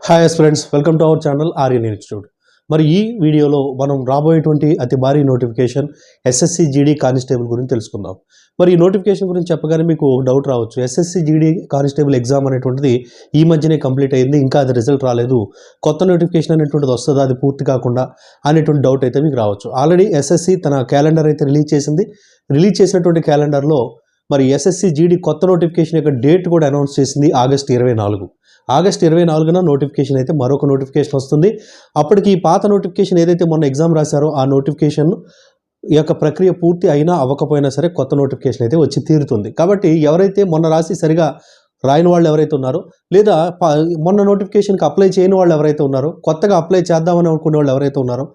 Hi friends, welcome to our channel Aryan institute. మరి ఈ వీడియోలో మనం రాబోయేటువంటి అతి భారీ నోటిఫికేషన్ ఎస్ఎస్సి జీడీ కానిస్టేబుల్ గురించి తెలుసుకుందాం. మరి ఈ నోటిఫికేషన్ గురించి చెప్పగానే మీకు ఒక డౌట్ రావచ్చు. ఎస్ఎస్సి జీడీ కానిస్టేబుల్ ఎగ్జామ్ అనేటువంటిది ఈ మధ్యనే కంప్లీట్ అయింది, ఇంకా అది రిజల్ట్ రాలేదు, కొత్త నోటిఫికేషన్ అనేటువంటిది వస్తుందా అది పూర్తి కాకుండా అనేటువంటి డౌట్ అయితే మీకు రావచ్చు. ఆల్రెడీ ఎస్ఎస్సి తన క్యాలెండర్ అయితే రిలీజ్ చేసింది. రిలీజ్ చేసినటువంటి క్యాలెండర్లో మరి ఎస్ఎస్సి జీడీ కొత్త నోటిఫికేషన్ యొక్క డేట్ కూడా అనౌన్స్ చేసింది ఆగస్టు 24. ఆగస్టు 24న నోటిఫికేషన్ అయితే మరొక నోటిఫికేషన్ వస్తుంది. అప్పటికి ఈ పాత నోటిఫికేషన్ ఏదైతే మొన్న ఎగ్జామ్ రాశారో ఆ నోటిఫికేషన్ యొక్క ప్రక్రియ పూర్తి అయినా అవ్వకపోయినా సరే కొత్త నోటిఫికేషన్ అయితే వచ్చి తీరుతుంది. కాబట్టి ఎవరైతే మొన్న రాసి సరిగా రాయని వాళ్ళు ఎవరైతే ఉన్నారో, లేదా మొన్న నోటిఫికేషన్కి అప్లై చేయని వాళ్ళు ఎవరైతే ఉన్నారో, కొత్తగా అప్లై చేద్దామని అనుకునే వాళ్ళు ఎవరైతే ఉన్నారో,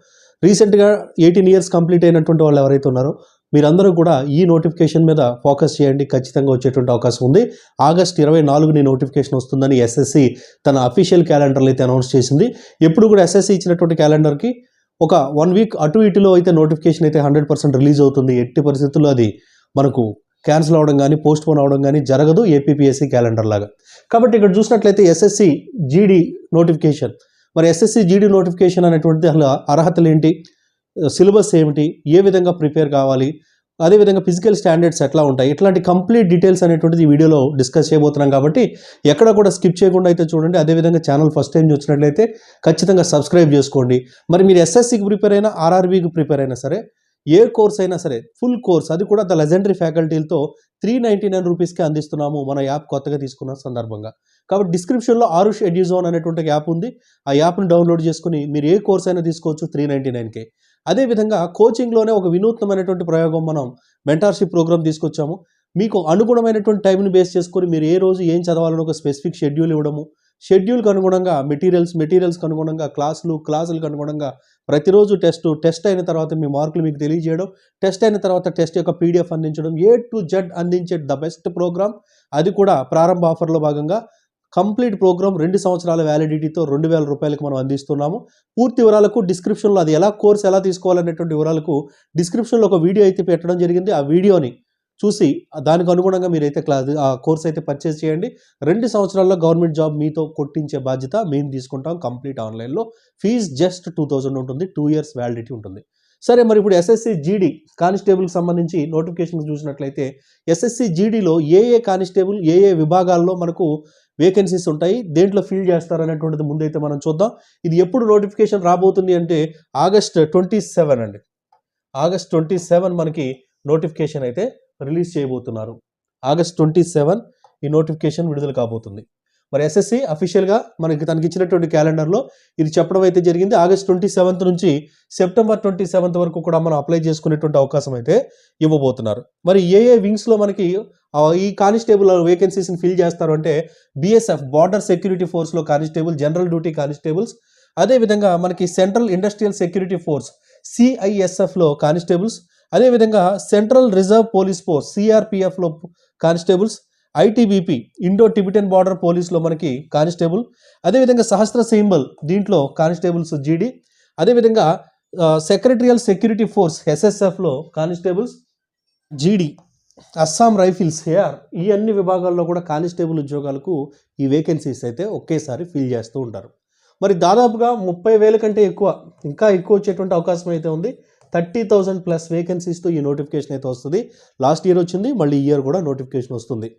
రీసెంట్గా 18 ఇయర్స్ కంప్లీట్ అయినటువంటి వాళ్ళు ఎవరైతే ఉన్నారో, మీరందరూ కూడా ఈ నోటిఫికేషన్ మీద ఫోకస్ చేయండి. ఖచ్చితంగా వచ్చేటువంటి అవకాశం ఉంది. ఆగస్టు 24ని నోటిఫికేషన్ వస్తుందని ఎస్ఎస్సి తన అఫీషియల్ క్యాలెండర్లో అయితే అనౌన్స్ చేసింది. ఎప్పుడు కూడా ఎస్ఎస్సి ఇచ్చినటువంటి క్యాలెండర్కి ఒక 1 వీక్ అటు ఇటులో అయితే నోటిఫికేషన్ అయితే 100% రిలీజ్ అవుతుంది. ఎట్టి పరిస్థితుల్లో అది మనకు క్యాన్సిల్ అవ్వడం కానీ పోస్ట్ పోన్ అవ్వడం కానీ జరగదు ఏపీపీఎస్సీ క్యాలెండర్ లాగా. కాబట్టి ఇక్కడ చూసినట్లయితే ఎస్ఎస్సి జీడీ నోటిఫికేషన్, మరి ఎస్ఎస్సి జీడీ నోటిఫికేషన్ అనేటువంటిది అసలు అర్హతలు ఏంటి, సిలబస్ ఏమిటి, ఏ విధంగా ప్రిపేర్ కావాలి, అదేవిధంగా ఫిజికల్ స్టాండర్డ్స్ ఎట్లా ఉంటాయి, ఇట్లాంటి కంప్లీట్ డీటెయిల్స్ అనేటువంటిది ఈ వీడియోలో డిస్కస్ చేయబోతున్నాం. కాబట్టి ఎక్కడ కూడా స్కిప్ చేయకుండా అయితే చూడండి. అదేవిధంగా ఛానల్ ఫస్ట్ టైం చూసినట్లయితే ఖచ్చితంగా సబ్స్క్రైబ్ చేసుకోండి. మరి మీరు ఎస్ఎస్సికి ప్రిపేర్ అయినా ఆర్ఆర్బీకి ప్రిపేర్ అయినా సరే, ఏ కోర్స్ అయినా సరే ఫుల్ కోర్స్, అది కూడా ద లెజెండరీ ఫ్యాకల్టీలతో 399 రూపీస్కి అందిస్తున్నాము మన యాప్ కొత్తగా తీసుకున్న సందర్భంగా. కాబట్టి డిస్క్రిప్షన్లో ఆరుష్ ఎడ్యూజోన్ అనేటువంటి యాప్ ఉంది. ఆ యాప్ని డౌన్లోడ్ చేసుకుని మీరు ఏ కోర్స్ అయినా తీసుకోవచ్చు 399కే. అదేవిధంగా కోచింగ్లోనే ఒక వినూత్నమైనటువంటి ప్రయోగం, మనం మెంటార్షిప్ ప్రోగ్రామ్ తీసుకొచ్చాము. మీకు అనుగుణమైనటువంటి టైంని బేస్ చేసుకొని మీరు ఏ రోజు ఏం చదవాలని ఒక స్పెసిఫిక్ షెడ్యూల్ ఇవ్వడము, షెడ్యూల్కి అనుగుణంగా మెటీరియల్స్కి అనుగుణంగా క్లాసులకు అనుగుణంగా ప్రతిరోజు టెస్ట్ అయిన తర్వాత మీ మార్కులు మీకు తెలియజేయడం, టెస్ట్ అయిన తర్వాత టెస్ట్ యొక్క పీడిఎఫ్ అందించడం, A to Z అందించే ద బెస్ట్ ప్రోగ్రామ్. అది కూడా ప్రారంభ ఆఫర్లో భాగంగా కంప్లీట్ ప్రోగ్రామ్ 2 సంవత్సరాల వ్యాలిడిటీతో 2000 రూపాయలకు మనం అందిస్తున్నాము. పూర్తి వివరాలకు డిస్క్రిప్షన్లో, అది కోర్స్ ఎలా తీసుకోవాలనేటువంటి వివరాలకు డిస్క్రిప్షన్లో ఒక వీడియో అయితే పెట్టడం జరిగింది. ఆ వీడియోని చూసి దానికి అనుగుణంగా మీరైతే ఆ కోర్స్ అయితే పర్చేస్ చేయండి. 2 సంవత్సరాల్లో గవర్నమెంట్ జాబ్ మీతో కొట్టించే బాధ్యత మేము తీసుకుంటాం. కంప్లీట్ ఆన్లైన్లో. ఫీజ్ జస్ట్ 2000 ఉంటుంది. 2 ఇయర్స్ వ్యాలిడిటీ ఉంటుంది. సరే, మరి ఇప్పుడు ఎస్ఎస్సి జీడీ కానిస్టేబుల్కి సంబంధించి నోటిఫికేషన్ చూసినట్లయితే ఎస్ఎస్సి జీడీలో ఏ కానిస్టేబుల్ ఏ విభాగాల్లో మనకు వేకెన్సీస్ ఉంటాయి, దేంట్లో ఫిల్ చేస్తారనేటువంటిది ముందైతే మనం చూద్దాం. ఇది ఎప్పుడు నోటిఫికేషన్ రాబోతుంది అంటే ఆగస్ట్ 27 అండి. ఆగస్ట్ 27 మనకి నోటిఫికేషన్ అయితే రిలీజ్ చేయబోతున్నారు. ఆగస్ట్ 27 ఈ నోటిఫికేషన్ విడుదల కాబోతుంది. మరి ఎస్ఎస్సి అఫీషియల్గా మనకి తనకి ఇచ్చినటువంటి క్యాలెండర్లో ఇది చెప్పడం అయితే జరిగింది. ఆగస్ట్ 27 నుంచి సెప్టెంబర్ 27 వరకు కూడా మనం అప్లై చేసుకునేటువంటి అవకాశం అయితే ఇవ్వబోతున్నారు. మరి ఏ వింగ్స్లో మనకి ఈ కానిస్టేబుల్ వేకెన్సీస్ని ఫిల్ చేస్తారు అంటే బిఎస్ఎఫ్ బార్డర్ సెక్యూరిటీ ఫోర్స్లో కానిస్టేబుల్, జనరల్ డ్యూటీ కానిస్టేబుల్స్, అదేవిధంగా మనకి సెంట్రల్ ఇండస్ట్రియల్ సెక్యూరిటీ ఫోర్స్ CISFలో కానిస్టేబుల్స్, అదేవిధంగా సెంట్రల్ రిజర్వ్ పోలీస్ ఫోర్స్ CRPFలో constables, ITBP Indo Tibetan border పోలీస్లో మనకి కానిస్టేబుల్, అదేవిధంగా సహస్ర సింబల్ దీంట్లో కానిస్టేబుల్స్ జీడీ, అదేవిధంగా సెక్రటరియల్ సెక్యూరిటీ ఫోర్స్ SSFలో constables GD, Assam rifles AR, ఈ అన్ని విభాగాల్లో కూడా కానిస్టేబుల్ ఉద్యోగాలకు ఈ వేకెన్సీస్ అయితే ఒకేసారి ఫిల్ చేస్తూ ఉంటారు. మరి దాదాపుగా 30,000 కంటే ఎక్కువ, ఇంకా ఎక్కువ వచ్చేటువంటి అవకాశం అయితే ఉంది. 30,000 ప్లస్ వేకెన్సీస్తో ఈ నోటిఫికేషన్ అయితే వస్తుంది. లాస్ట్ ఇయర్ వచ్చింది, మళ్ళీ ఈ ఇయర్ కూడా నోటిఫికేషన్ వస్తుంది.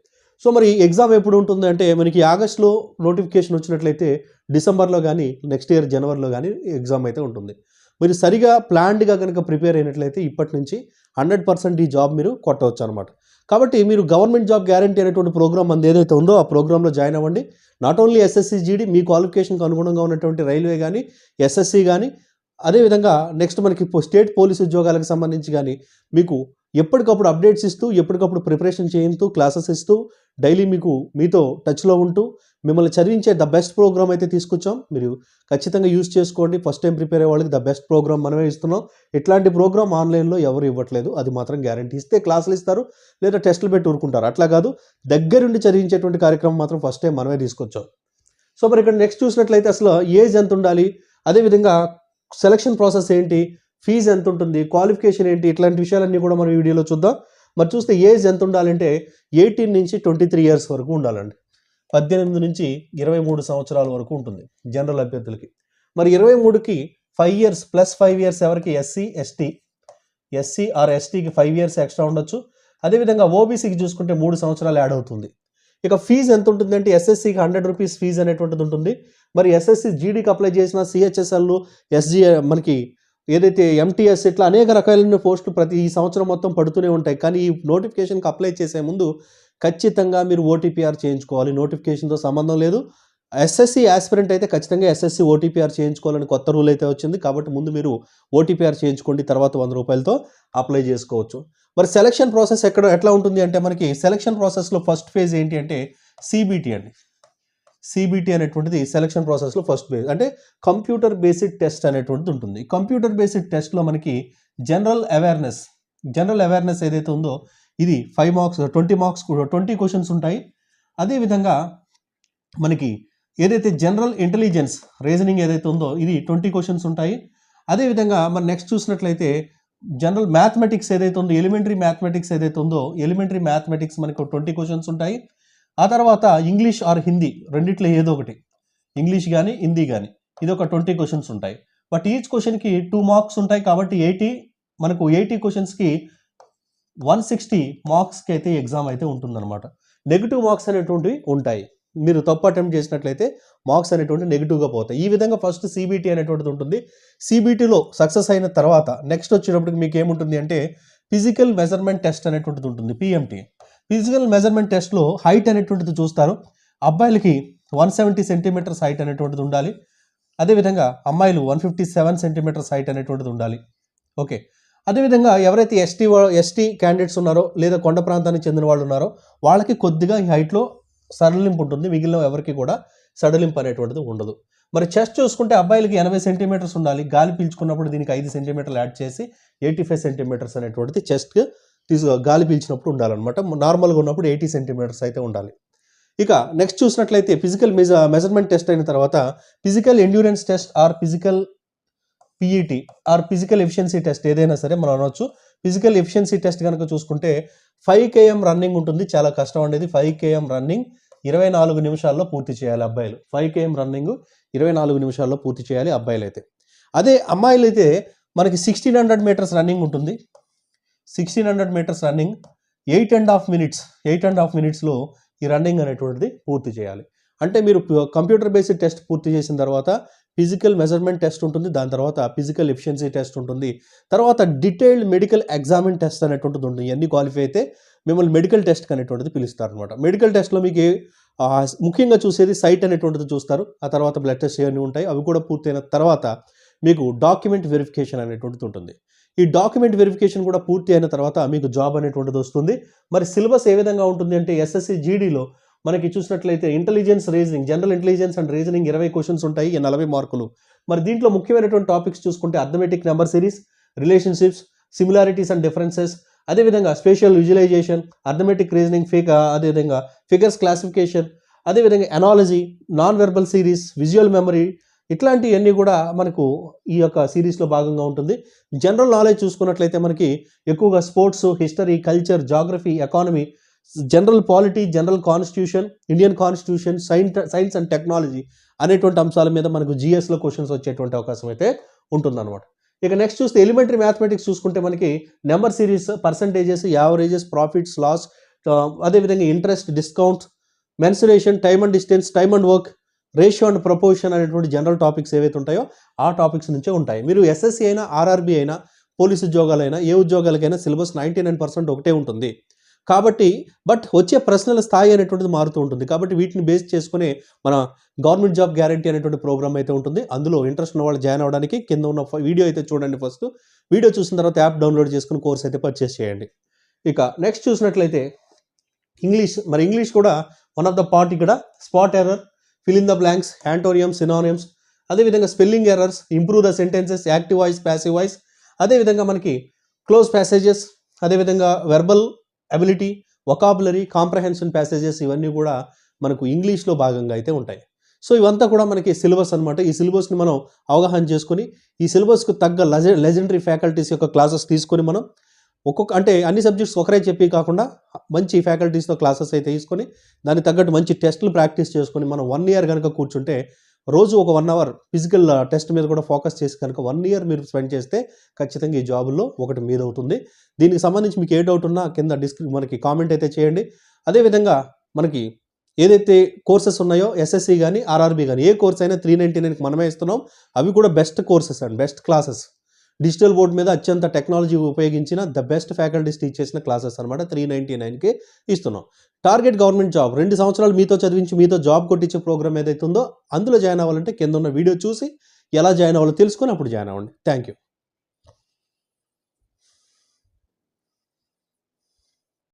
సో మరి ఎగ్జామ్ ఎప్పుడు ఉంటుంది అంటే మనకి ఆగస్టులో నోటిఫికేషన్ వచ్చినట్లయితే డిసెంబర్లో కానీ నెక్స్ట్ ఇయర్ జనవరిలో కానీ ఎగ్జామ్ అయితే ఉంటుంది. మీరు సరిగా ప్లాన్డ్గా కనుక ప్రిపేర్ అయినట్లయితే ఇప్పటి నుంచి 100% ఈ జాబ్ మీరు కొట్టవచ్చు అనమాట. కాబట్టి మీరు గవర్నమెంట్ జాబ్ గ్యారంటీ అనేటువంటి ప్రోగ్రామ్ మనది ఏదైతే ఉందో ఆ ప్రోగ్రాంలో జాయిన్ అవ్వండి. నాట్ ఓన్లీ ఎస్ఎస్సి జీడీ, మీ క్వాలిఫికేషన్కి అనుగుణంగా ఉన్నటువంటి రైల్వే కానీ ఎస్ఎస్సి కానీ, అదేవిధంగా నెక్స్ట్ మనకి స్టేట్ పోలీస్ ఉద్యోగాలకు సంబంధించి కానీ మీకు ఎప్పటికప్పుడు అప్డేట్స్ ఇస్తూ, ఎప్పటికప్పుడు ప్రిపరేషన్ చేయిస్తూ, క్లాసెస్ ఇస్తూ, డైలీ మీతో టచ్లో ఉంటూ మిమ్మల్ని చదివించే ద బెస్ట్ ప్రోగ్రామ్ అయితే తీసుకొచ్చాం. మీరు ఖచ్చితంగా యూజ్ చేసుకోండి. ఫస్ట్ టైం ప్రిపేర్ అయ్యే వాళ్ళకి ద బెస్ట్ ప్రోగ్రామ్ మనమే ఇస్తున్నాం. ఇట్లాంటి ప్రోగ్రామ్ ఆన్లైన్లో ఎవరు ఇవ్వట్లేదు, అది మాత్రం గ్యారంటీ. ఇస్తే క్లాసులు ఇస్తారు, లేదా టెస్టులు పెట్టి ఊరుకుంటారు. అట్లా కాదు, దగ్గరుండి చదివించేటువంటి కార్యక్రమం మాత్రం ఫస్ట్ టైం మనమే తీసుకొచ్చాం. సో మరి ఇక్కడ నెక్స్ట్ చూసినట్లయితే అసలు ఏజ్ ఎంత ఉండాలి, అదేవిధంగా సెలక్షన్ ప్రాసెస్ ఏంటి, ఫీజు ఎంత ఉంటుంది, క్వాలిఫికేషన్ ఏంటి, ఇట్లాంటి విషయాలన్నీ కూడా మనం వీడియోలో చూద్దాం. మరి చూస్తే ఏజ్ ఎంత ఉండాలంటే 18 నుంచి 23 ఇయర్స్ వరకు ఉండాలండి. 18 నుంచి 23 సంవత్సరాల వరకు ఉంటుంది జనరల్ అభ్యర్థులకి. మరి 23కి 5 ఇయర్స్ ప్లస్ 5 ఇయర్స్ ఎవరికి ఎస్సీ ఆర్ ఎస్టీకి 5 ఇయర్స్ ఎక్స్ట్రా ఉండొచ్చు. అదేవిధంగా ఓబీసీకి చూసుకుంటే 3 సంవత్సరాలు యాడ్ అవుతుంది. ఇక ఫీజు ఎంత ఉంటుందంటే ఎస్ఎస్సికి 100 రూపీస్ ఫీజు అనేటువంటిది ఉంటుంది. మరి ఎస్ఎస్సి జీడీకి అప్లై చేసిన సిహెచ్ఎస్ఎల్ ఎస్జీ మనకి ఏదైతే ఎంటీఎస్ ఇట్లా అనేక రకాలైన పోస్టులు ప్రతి ఈ సంవత్సరం మొత్తం పడుతూనే ఉంటాయి. కానీ ఈ నోటిఫికేషన్కి అప్లై చేసే ముందు ఖచ్చితంగా మీరు ఓటీపీఆర్ చేయించుకోవాలి. నోటిఫికేషన్తో సంబంధం లేదు. ఎస్ఎస్సి యాస్పిరెంట్ అయితే ఖచ్చితంగా ఎస్ఎస్సి ఓటీపీఆర్ చేయించుకోవాలని కొత్త రూల్ అయితే వచ్చింది. కాబట్టి ముందు మీరు ఓటీపీఆర్ చేయించుకోండి, తర్వాత 100 రూపాయలతో అప్లై చేసుకోవచ్చు. మరి సెలక్షన్ ప్రాసెస్ ఎట్లా ఉంటుంది అంటే మనకి సెలక్షన్ ప్రాసెస్లో ఫస్ట్ ఫేజ్ ఏంటి అంటే సిబిటి అండి. సిబిటి అనేటువంటిది సెలక్షన్ ప్రాసెస్లో ఫస్ట్ ఫేజ్ అంటే కంప్యూటర్ బేస్డ్ టెస్ట్ అనేటువంటిది ఉంటుంది. కంప్యూటర్ బేస్డ్ టెస్ట్లో మనకి జనరల్ అవేర్నెస్ ఏదైతే ఉందో ఇది 5 మార్క్స్ 20 మార్క్స్ 20 క్వశ్చన్స్ ఉంటాయి. అదేవిధంగా మనకి ఏదైతే జనరల్ ఇంటెలిజెన్స్ రీజనింగ్ ఏదైతే ఉందో ఇది 20 క్వశ్చన్స్ ఉంటాయి. అదేవిధంగా మనం నెక్స్ట్ చూసినట్లయితే జనరల్ మ్యాథమెటిక్స్ ఏదైతే ఉందో ఎలిమెంటరీ మ్యాథమెటిక్స్ మనకు 20 క్వశ్చన్స్ ఉంటాయి. ఆ తర్వాత ఇంగ్లీష్ ఆర్ హిందీ రెండిట్లో ఏదో ఒకటి, ఇంగ్లీష్ కానీ హిందీ కానీ ఇది ఒక 20 క్వశ్చన్స్ ఉంటాయి. బట్ ఈచ్ క్వశ్చన్కి 2 మార్క్స్ ఉంటాయి. కాబట్టి 80 క్వశ్చన్స్కి 160 మార్క్స్కి అయితే ఎగ్జామ్ అయితే ఉంటుందన్నమాట. నెగిటివ్ మార్క్స్ అనేటువంటివి ఉంటాయి. మీరు తప్పు అటెంప్ట్ చేసినట్లయితే మార్క్స్ అనేటువంటి నెగిటివ్గా పోతాయి. ఈ విధంగా ఫస్ట్ సిబిటి అనేటువంటిది ఉంటుంది. సిబిటిలో సక్సెస్ అయిన తర్వాత నెక్స్ట్ వచ్చేటప్పటికి మీకు ఏముంటుంది అంటే ఫిజికల్ మెజర్మెంట్ టెస్ట్ అనేటువంటిది ఉంటుంది, పిఎంటీ. ఫిజికల్ మెజర్మెంట్ టెస్ట్లో హైట్ అనేటువంటిది చూస్తారు. అబ్బాయిలకి 170 సెంటీమీటర్స్ హైట్ అనేటువంటిది ఉండాలి. అదేవిధంగా అమ్మాయిలు 157 సెంటీమీటర్స్ హైట్ అనేటువంటిది ఉండాలి. ఓకే. అదేవిధంగా ఎవరైతే ఎస్టీ క్యాండిడేట్స్ ఉన్నారో లేదా కొండ ప్రాంతానికి చెందిన వాళ్ళు ఉన్నారో వాళ్ళకి కొద్దిగా ఈ హైట్లో సడలింపు ఉంటుంది. మిగిలిన ఎవరికి కూడా సడలింపు అనేటువంటిది ఉండదు. మరి చెస్ట్ చూసుకుంటే అబ్బాయిలకి 80 సెంటీమీటర్స్ ఉండాలి. గాలి పీల్చుకున్నప్పుడు దీనికి 5 సెంటీమీటర్లు యాడ్ చేసి 85 సెంటీమీటర్స్ అనేటువంటిది చెస్ట్కి గాలి పీల్చినప్పుడు ఉండాలన్నమాట. నార్మల్గా ఉన్నప్పుడు 80 సెంటీమీటర్స్ అయితే ఉండాలి. ఇక నెక్స్ట్ చూసినట్లయితే ఫిజికల్ మెజర్మెంట్ టెస్ట్ అయిన తర్వాత physical endurance test or physical PET or physical efficiency test ఏదైనా సరే మనం అనవచ్చు. ఫిజికల్ ఎఫిషియన్సీ టెస్ట్ కనుక చూసుకుంటే 5 km రన్నింగ్ ఉంటుంది. చాలా కష్టం అనేది. 5 km రన్నింగ్ 24 నిమిషాల్లో పూర్తి చేయాలి అబ్బాయిలు. 5 km రన్నింగ్ 24 నిమిషాల్లో పూర్తి చేయాలి అబ్బాయిలు అయితే. అదే అమ్మాయిలు అయితే మనకి 1600 మీటర్స్ రన్నింగ్ ఉంటుంది. 1600 మీటర్స్ రన్నింగ్ 8.5 మినిట్స్లో ఈ రన్నింగ్ అనేటువంటిది పూర్తి చేయాలి. అంటే మీరు కంప్యూటర్ బేస్డ్ టెస్ట్ పూర్తి చేసిన తర్వాత ఫిజికల్ మెజర్మెంట్ టెస్ట్ ఉంటుంది. దాని తర్వాత ఫిజికల్ ఎఫిషియన్సీ టెస్ట్ ఉంటుంది. తర్వాత డీటెయిల్డ్ మెడికల్ ఎగ్జామిన్ టెస్ట్ అనేటువంటిది ఉంటుంది. ఇవన్నీ క్వాలిఫై అయితే మిమ్మల్ని మెడికల్ టెస్ట్ అనేటువంటిది పిలుస్తారు అనమాట. మెడికల్ టెస్ట్లో మీకు ముఖ్యంగా చూసేది సైట్ అనేటువంటిది చూస్తారు. ఆ తర్వాత బ్లడ్ టెస్ట్ ఇవన్నీ ఉంటాయి. అవి కూడా పూర్తయిన తర్వాత మీకు డాక్యుమెంట్ వెరిఫికేషన్ అనేటువంటిది ఉంటుంది. ఈ డాక్యుమెంట్ వెరిఫికేషన్ కూడా పూర్తి అయిన తర్వాత మీకు జాబ్ అనేటువంటిది వస్తుంది. మరి సిలబస్ ఏ విధంగా ఉంటుంది అంటే ఎస్ఎస్సి జీడీలో మనకి చూసినట్లయితే general intelligence and reasoning 20 questions ఉంటాయి, 40 మార్కులు. మరి దీంట్లో ముఖ్యమైనటువంటి టాపిక్స్ చూసుకుంటే arithmetic number series, relationships, similarities and differences, అదేవిధంగా స్పేషియల్ విజువలైజేషన్, అర్థమెటిక్ రీజనింగ్, అదేవిధంగా ఫిగర్స్ క్లాసిఫికేషన్, అదేవిధంగా analogy, non verbal series, visual memory, ఇట్లాంటివన్నీ కూడా మనకు ఈ యొక్క సిరీస్లో భాగంగా ఉంటుంది. జనరల్ నాలెడ్జ్ చూసుకున్నట్లయితే మనకి ఎక్కువగా sports, history, culture, geography, economy, general polity, general constitution, Indian constitution, science and technology అనేటువంటి అంశాల మీద మనకు జిఎస్లో క్వశ్చన్స్ వచ్చేటువంటి అవకాశం అయితే ఉంటుందన్నమాట. ఇక నెక్స్ట్ చూస్తే ఎలిమెంటరీ మ్యాథమెటిక్స్ చూసుకుంటే మనకి number series, percentages, averages, profits, loss, అదేవిధంగా interest, discount, mensuration, time and distance, time and work, ratio and proportion అనేటువంటి జనరల్ టాపిక్స్ ఏవైతే ఉంటాయో ఆ టాపిక్స్ నుంచే ఉంటాయి. మీరు ఎస్ఎస్సి అయినా, ఆర్ఆర్బీ అయినా, పోలీసు ఉద్యోగాలైనా, ఏ ఉద్యోగాలకైనా సిలబస్ 99% ఒకటే ఉంటుంది. కాబట్టి వచ్చే ప్రశ్నల స్థాయి అనేటువంటిది మారుతూ ఉంటుంది. కాబట్టి వీటిని బేస్ చేసుకుని మన గవర్నమెంట్ జాబ్ గ్యారంటీ అనేటువంటి ప్రోగ్రామ్ అయితే ఉంటుంది. అందులో ఇంట్రెస్ట్ ఉన్న వాళ్ళు జాయిన్ అవ్వడానికి కింద ఉన్న వీడియో అయితే చూడండి. ఫస్ట్ వీడియో చూసిన తర్వాత యాప్ డౌన్లోడ్ చేసుకుని కోర్స్ అయితే పర్చేస్ చేయండి. ఇక నెక్స్ట్ చూసినట్లయితే ఇంగ్లీష్ కూడా వన్ ఆఫ్ ద పార్ట్. ఇక్కడ spot error, fill in the blanks, antonyms, synonyms, అదేవిధంగా spelling errors, improve the sentences, active voice, passive voice, అదేవిధంగా మనకి క్లోజ్ ప్యాసేజెస్, అదేవిధంగా verbal ability, vocabulary, comprehension passages, ఇవన్నీ కూడా మనకు ఇంగ్లీష్లో భాగంగా అయితే ఉంటాయి. సో ఇవంతా కూడా మనకి సిలబస్ అనమాట. ఈ సిలబస్ని మనం అవగాహన చేసుకొని ఈ సిలబస్కు తగ్గ లెజెండరీ ఫ్యాకల్టీస్ యొక్క క్లాసెస్ తీసుకొని మనం అంటే అన్ని సబ్జెక్ట్స్ ఒకరే చెప్పి కాకుండా మంచి ఫ్యాకల్టీస్తో క్లాసెస్ అయితే తీసుకొని దానికి తగ్గట్టు మంచి టెస్టులు ప్రాక్టీస్ చేసుకొని మనం 1 ఇయర్ కనుక కూర్చుంటే రోజు ఒక 1 అవర్ ఫిజికల్ టెస్ట్ మీద కూడా ఫోకస్ చేసి కనుక 1 ఇయర్ మీరు స్పెండ్ చేస్తే ఖచ్చితంగా ఈ జాబుల్లో ఒకటి మీద అవుతుంది. దీనికి సంబంధించి మీకు ఏ డౌట్ ఉన్నా కింద మనకి కామెంట్ అయితే చేయండి. అదేవిధంగా మనకి ఏదైతే కోర్సెస్ ఉన్నాయో ఎస్ఎస్సి కానీ ఆర్ఆర్బీ కానీ ఏ కోర్స్ అయినా 399కి మనమే ఇస్తున్నాం. అవి కూడా best courses and best classes. Digital board మీద అత్యంత టెక్నాలజీ ఉపయోగించిన ద బెస్ట్ ఫ్యాకల్టీస్ టీచ్ చేసిన క్లాసెస్ అనమాట 399కి ఇస్తున్నాం. టార్గెట్ గవర్నమెంట్ జాబ్ 2 సంవత్సరాలు మీతో చదివించి మీతో జాబ్ కొట్టించే ప్రోగ్రామ్ ఏదైతే ఉందో అందులో జాయిన్ అవ్వాలంటే కింద ఉన్న వీడియో చూసి ఎలా జాయిన్ అవ్వాలో తెలుసుకొని అప్పుడు జాయిన్ అవ్వండి. Thank you.